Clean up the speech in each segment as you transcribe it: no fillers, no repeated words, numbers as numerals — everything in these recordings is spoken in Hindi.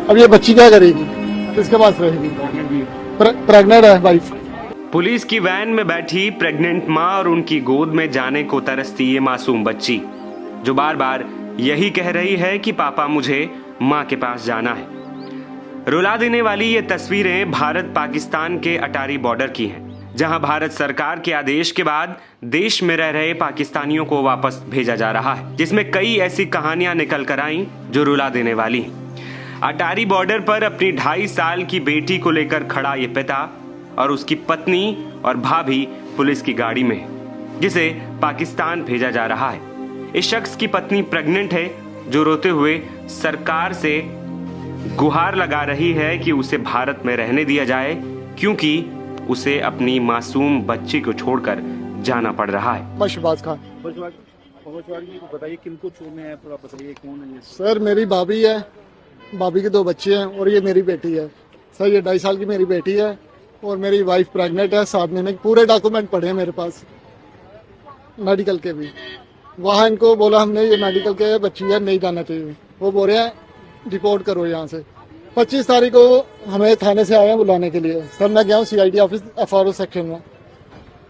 अब ये बच्ची क्या करेगी, किसके पास रहेगी? प्रेग्नेंट है वाइफ। पुलिस की वैन में बैठी प्रेग्नेंट मां और उनकी गोद में जाने को तरसती ये मासूम बच्ची, जो बार बार यही कह रही है कि पापा मुझे मां के पास जाना है। रुला देने वाली ये तस्वीरें भारत पाकिस्तान के अटारी बॉर्डर की हैं, जहां भारत सरकार के आदेश के बाद देश में रह रहे पाकिस्तानियों को वापस भेजा जा रहा है, जिसमें कई ऐसी कहानियां निकल कर आईं जो रुला देने वाली हैं। अटारी बॉर्डर पर अपनी 2.5 साल की बेटी को लेकर खड़ा ये पिता और उसकी पत्नी और भाभी पुलिस की गाड़ी में है, जिसे पाकिस्तान भेजा जा रहा है। इस शख्स की पत्नी प्रेग्नेंट है, जो रोते हुए सरकार से गुहार लगा रही है कि उसे भारत में रहने दिया जाए, क्योंकि उसे अपनी मासूम बच्ची को छोड़कर जाना पड़ रहा है। शहबाज खान। बताइए किनको छोड़ने हैं, थोड़ा बताइए कौन है ये? सर मेरी भाभी है, भाभी के 2 बच्चे हैं और ये मेरी बेटी है। सर ये 2.5 साल की मेरी बेटी है और मेरी वाइफ प्रेग्नेंट है। 7 महीने के पूरे डॉक्यूमेंट पड़े हैं मेरे पास, मेडिकल के भी। वहाँ इनको बोला हमने ये मेडिकल के बच्ची है, नहीं जाना चाहिए। वो बोल रहे हैं रिपोर्ट करो यहाँ से। 25 तारीख को हमें थाने से आए हैं बुलाने के लिए। सर मैं गया हूँ CID ऑफिस FRO सेक्शन में।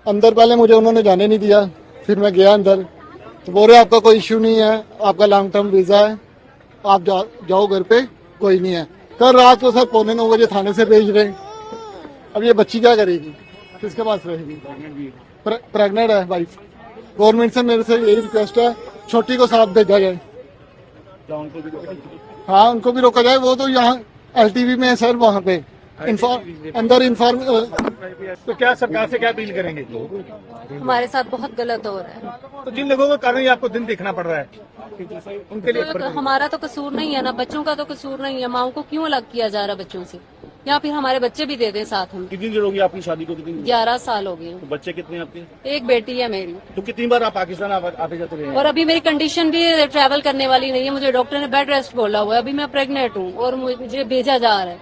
अंदर पहले मुझे उन्होंने जाने नहीं दिया, फिर मैं गया अंदर तो बोल रहे आपका कोई इश्यू नहीं है, आपका लॉन्ग टर्म वीज़ा है, आप जाओ घर पे, कोई नहीं है। कल रात को सर 8:45 बजे थाने से भेज रहे। अब ये बच्ची क्या करेगी, किसके पास रहेगी? प्रेग्नेंट है वाइफ। गवर्नमेंट से मेरे से यही रिक्वेस्ट है, छोटी को साथ भेजा जाए। हाँ उनको भी रोका जाए। वो तो यहाँ LTV में है सर, वहाँ पे अंदर इन्फॉर्म। तो क्या सरकार से क्या अपील करेंगे? हमारे साथ बहुत गलत हो रहा है। तो जिन लोगों के कारण ही आपको दिन देखना पड़ रहा है, उनके लिए तो हमारा तो कसूर नहीं है ना, बच्चों का तो कसूर नहीं है। माओ को क्यों अलग किया जा रहा है बच्चों से? या फिर हमारे बच्चे भी दे दे साथ हम। कितनी देर होगी आपकी शादी को? 11 साल हो गए। तो बच्चे कितने हैं आपके? एक बेटी है मेरी। तो कितनी बार आप पाकिस्तान आते जाते रहे? और अभी मेरी कंडीशन भी ट्रैवल करने वाली नहीं है। मुझे डॉक्टर ने बेड रेस्ट बोला हुआ है। अभी मैं प्रेग्नेंट हूँ और मुझे भेजा जा रहा है।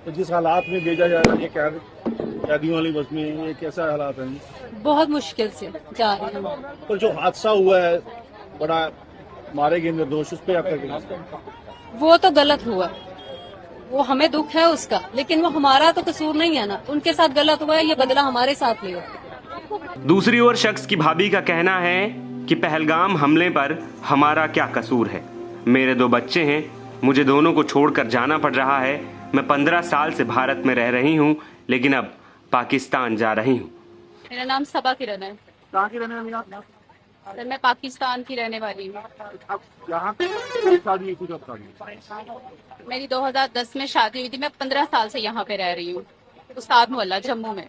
तो जिस हालात में भेजा जा रहा है, कैदियों वाली बस में, ये कैसा हालात है? बहुत मुश्किल से जा रहे हैं। तो जो हादसा हुआ है, बड़ा मारे गए निर्दोष, उस पर आपका क्या? वो तो गलत हुआ, वो हमें दुख है उसका, लेकिन वो हमारा तो कसूर नहीं है ना। उनके साथ गलत हुआ है, ये बदला हमारे साथ लिया। दूसरी ओर शख्स की भाभी का कहना है कि पहलगाम हमले पर हमारा क्या कसूर है। मेरे 2 बच्चे हैं, मुझे दोनों को छोड़कर जाना पड़ रहा है। मैं 15 साल से भारत में रह रही हूँ, लेकिन अब पाकिस्तान जा रही हूँ। मेरा नाम सबा किरण है। कहाँ की रहने वाली आप? सर मैं पाकिस्तान की रहने वाली हूँ। यहाँ शादी कुछ अब शादी? मेरी 2010 में शादी हुई थी। मैं 15 साल से यहाँ पे रह रही हूँ, उस्ताद मोहल्ला जम्मू में।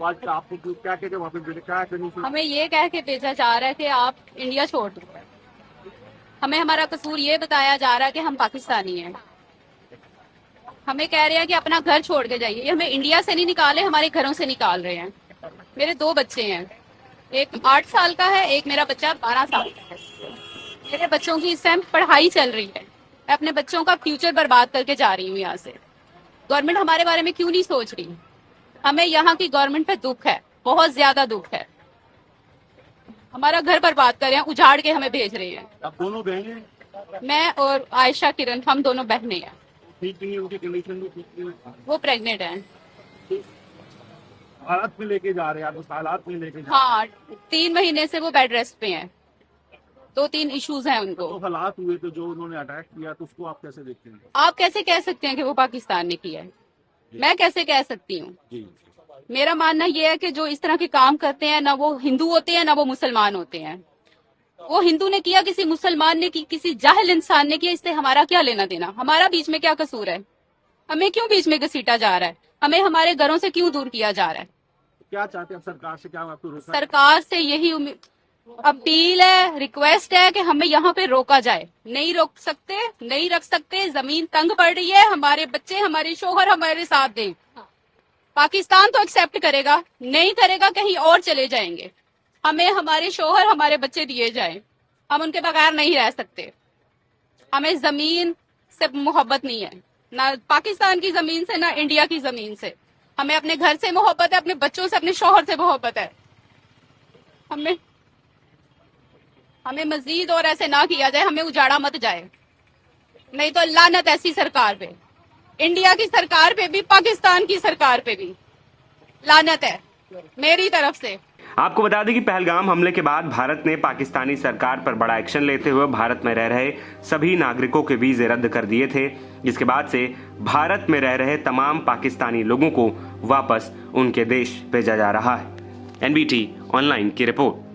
आपको क्या कहते हैं वहाँ पे, क्या करनी चाहिए? हमें ये कह के भेजा जा रहा है कि आप इंडिया छोड़ दो। हमें हमारा कसूर ये बताया जा रहा है कि हम पाकिस्तानी हैं। हमें कह रहे हैं कि अपना घर छोड़ के जाइए। ये हमें इंडिया से नहीं निकाले, हमारे घरों से निकाल रहे हैं। मेरे 2 बच्चे हैं, एक 8 साल का है, एक मेरा बच्चा 12 साल का है। मेरे बच्चों की इस टाइम पढ़ाई चल रही है। मैं अपने बच्चों का फ्यूचर बर्बाद करके जा रही हूँ यहाँ से। गवर्नमेंट हमारे बारे में क्यों नहीं सोच रही? हमें यहाँ की गवर्नमेंट पे दुख है, बहुत ज्यादा दुख है। हमारा घर बर्बाद कर रहे हैं, उजाड़ के हमें भेज रहे हैं। आप दोनों बहनें? मैं और आयशा किरण, हम दोनों बहनें हैं। ठीक नहीं है, उनकी कंडीशन भी ठीक नहीं है। वो प्रेग्नेंट है। हालात में लेके जा रहे हैं आप, उस हालात में लेके जा हाँ 3 महीने से वो बेड रेस्ट पे हैं। 2-3 इश्यूज हैं उनको। तो हालात हुए तो जो उन्होंने अटैक किया, तो उसको आप कैसे देखते हैं? आप कैसे कह सकते हैं कि वो पाकिस्तान ने किया है? मैं कैसे कह सकती हूँ? जी, मेरा मानना ये है कि जो इस तरह के काम करते हैं, ना वो हिंदू होते हैं ना वो मुसलमान होते हैं। वो हिंदू ने किया, किसी मुसलमान ने की, किसी जाहिल इंसान ने किया, इससे हमारा क्या लेना देना? हमारा बीच में क्या कसूर है? हमें क्यों बीच में घसीटा जा रहा है? हमें हमारे घरों से क्यों दूर किया जा रहा है? क्या चाहते हैं सरकार से? क्या आपको रोका? सरकार से यही अपील है, रिक्वेस्ट है कि हमें यहाँ पे रोका जाए। नहीं रोक सकते, नहीं रख सकते। जमीन तंग पड़ रही है, हमारे बच्चे, हमारे शोहर हमारे साथ दें। पाकिस्तान तो एक्सेप्ट करेगा, नहीं करेगा कहीं और चले जाएंगे। हमें हमारे शोहर हमारे बच्चे दिए जाए, हम उनके बगैर नहीं रह सकते। हमें जमीन से मोहब्बत नहीं है, ना पाकिस्तान की जमीन से ना इंडिया की जमीन से। हमें अपने घर से मोहब्बत है, अपने बच्चों से, अपने शौहर से मोहब्बत है। हमें मजीद और ऐसे ना किया जाए, हमें उजाड़ा मत जाए। नहीं तो लानत ऐसी सरकार पे, इंडिया की सरकार पे भी, पाकिस्तान की सरकार पे भी लानत है मेरी तरफ से। आपको बता दें कि पहलगाम हमले के बाद भारत ने पाकिस्तानी सरकार पर बड़ा एक्शन लेते हुए भारत में रह रहे सभी नागरिकों के वीजे रद्द कर दिए थे, जिसके बाद से भारत में रह रहे तमाम पाकिस्तानी लोगों को वापस उनके देश भेजा जा रहा है। एनबीटी ऑनलाइन की रिपोर्ट।